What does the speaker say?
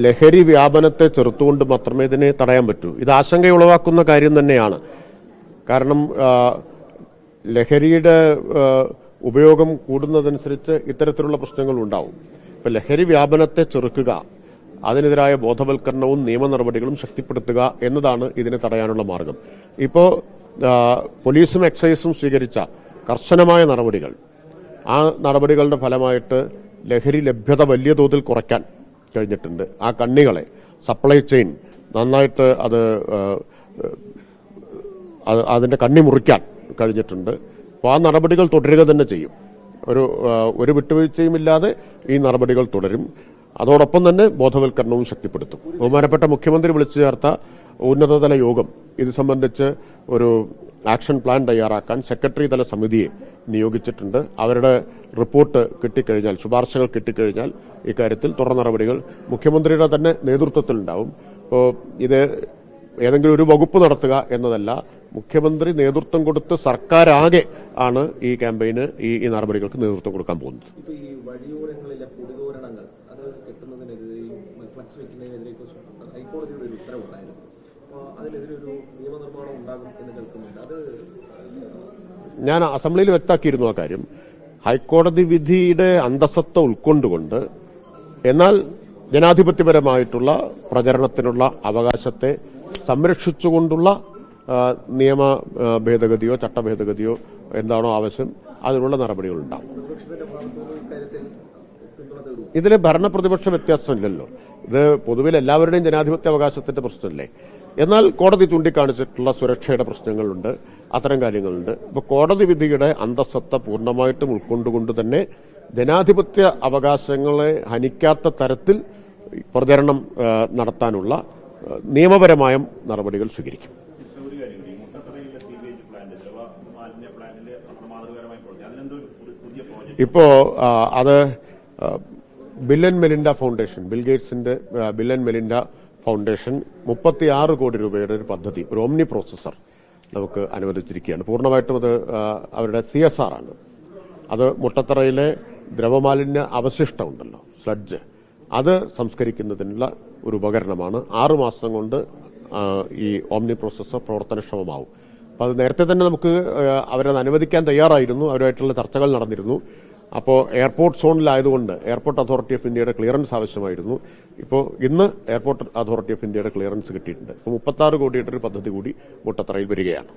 ലഹരി വ്യാപനത്തെ ചെറുത്തുകൊണ്ട് മാത്രമേ ഇതിനെ തടയാൻ പറ്റൂ. ഇത് ആശങ്കയുളവാക്കുന്ന കാര്യം തന്നെയാണ്. കാരണം ലഹരിയുടെ ഉപയോഗം കൂടുന്നതനുസരിച്ച് ഇത്തരത്തിലുള്ള പ്രശ്നങ്ങൾ ഉണ്ടാവും. ഇപ്പൊ ലഹരി വ്യാപനത്തെ ചെറുക്കുക, അതിനെതിരായ ബോധവൽക്കരണവും നിയമ നടപടികളും ശക്തിപ്പെടുത്തുക എന്നതാണ് ഇതിനെ തടയാനുള്ള മാർഗം. ഇപ്പോ പോലീസും എക്സൈസും സ്വീകരിച്ച കർശനമായ നടപടികൾ, ആ നടപടികളുടെ ഫലമായിട്ട് ലഹരി ലഭ്യത വലിയ തോതിൽ കുറയ്ക്കാൻ കഴിഞ്ഞിട്ടുണ്ട്. ആ കണ്ണികളെ സപ്ലൈ ചെയിൻ നന്നായിട്ട് അതിന്റെ കണ്ണി മുറിക്കാൻ കഴിഞ്ഞിട്ടുണ്ട്. അപ്പോൾ ആ നടപടികൾ തുടരുക തന്നെ ചെയ്യും. ഒരു വിട്ടുവീഴ്ചയുമില്ലാതെ ഈ നടപടികൾ തുടരും. അതോടൊപ്പം തന്നെ ബോധവൽക്കരണവും ശക്തിപ്പെടുത്തും. ബഹുമാനപ്പെട്ട മുഖ്യമന്ത്രി വിളിച്ചു ചേർത്ത ഉന്നതതല യോഗം ഇത് സംബന്ധിച്ച് ഒരു ആക്ഷൻ പ്ലാൻ തയ്യാറാക്കാൻ സെക്രട്ടറി തല സമിതിയെ നിയോഗിച്ചിട്ടുണ്ട്. അവരുടെ റിപ്പോർട്ട് കിട്ടിക്കഴിഞ്ഞാൽ, ശുപാർശകൾ കിട്ടിക്കഴിഞ്ഞാൽ ഇക്കാര്യത്തിൽ തുടർ നടപടികൾ മുഖ്യമന്ത്രിയുടെ തന്നെ നേതൃത്വത്തിലുണ്ടാവും. അപ്പോൾ ഇത് ഏതെങ്കിലും ഒരു വകുപ്പ് നടത്തുക എന്നതല്ല, മുഖ്യമന്ത്രി നേതൃത്വം കൊടുത്ത് സർക്കാരാകെ ആണ് ഈ ക്യാമ്പയിന്, ഈ നടപടികൾക്ക് നേതൃത്വം കൊടുക്കാൻ പോകുന്നത്. ഞാൻ അസംബ്ലിയിൽ വ്യക്തമാക്കിയിരുന്നു ആ കാര്യം. ഹൈക്കോടതി വിധിയുടെ അന്തസത്ത ഉൾക്കൊണ്ടുകൊണ്ട്, എന്നാൽ ജനാധിപത്യപരമായിട്ടുള്ള പ്രചരണത്തിനുള്ള അവകാശത്തെ സംരക്ഷിച്ചുകൊണ്ടുള്ള നിയമ ഭേദഗതിയോ ചട്ട ഭേദഗതിയോ എന്താണോ ആവശ്യം, അതിനുള്ള നടപടികളുണ്ടാവും. ഇതിൽ ഭരണപ്രതിപക്ഷ വ്യത്യാസമില്ലല്ലോ. ഇത് പൊതുവിൽ എല്ലാവരുടെയും ജനാധിപത്യ അവകാശത്തിന്റെ പ്രശ്നമല്ലേ. എന്നാൽ കോടതി ചൂണ്ടിക്കാണിച്ചിട്ടുള്ള സുരക്ഷയുടെ പ്രശ്നങ്ങളുണ്ട്, അത്തരം കാര്യങ്ങളുണ്ട്. ഇപ്പൊ കോടതി വിധിയുടെ അന്തസത്ത പൂർണ്ണമായിട്ടും ഉൾക്കൊണ്ടുകൊണ്ട് തന്നെ ജനാധിപത്യ അവകാശങ്ങളെ ഹനിക്കാത്ത തരത്തിൽ പ്രചരണം നടത്താനുള്ള നിയമപരമായ നടപടികൾ സ്വീകരിക്കും. ഇപ്പോ അത് ബിൽ ആൻഡ് മെലിൻഡ ഫൗണ്ടേഷൻ, ബിൽഗേറ്റ്സിന്റെ ബിൽ ആൻഡ് മെലിൻഡ ഫൗണ്ടേഷൻ 36 കോടി രൂപയുടെ ഒരു പദ്ധതി, ഒരു ഓംനി പ്രോസസർ നമുക്ക് അനുവദിച്ചിരിക്കുകയാണ്. പൂർണ്ണമായിട്ടും അത് അവരുടെ CSR ആണ്. അത് മുട്ടത്തറയിലെ ദ്രവമാലിന്യ അവശിഷ്ടമുണ്ടല്ലോ, സ്ലഡ്ജ്, അത് സംസ്കരിക്കുന്നതിനുള്ള ഒരു ഉപകരണമാണ്. 6 മാസം കൊണ്ട് ഈ ഓംനി പ്രോസസർ പ്രവർത്തനക്ഷമമാവും. അപ്പൊ അത് നേരത്തെ തന്നെ നമുക്ക് അവരത് അനുവദിക്കാൻ തയ്യാറായിരുന്നു, അവരുമായിട്ടുള്ള ചർച്ചകൾ നടന്നിരുന്നു. അപ്പോൾ എയർപോർട്ട് സോണിലായതുകൊണ്ട് എയർപോർട്ട് അതോറിറ്റി ഓഫ് ഇന്ത്യയുടെ ക്ലിയറൻസ് ആവശ്യമായിരുന്നു. ഇപ്പോൾ ഇന്ന് എയർപോർട്ട് അതോറിറ്റി ഓഫ് ഇന്ത്യയുടെ ക്ലിയറൻസ് കിട്ടിയിട്ടുണ്ട്. ഇപ്പോൾ 36 കോടിയുടെ ഒരു പദ്ധതി കൂടി മുട്ടത്തറയിൽ വരികയാണ്.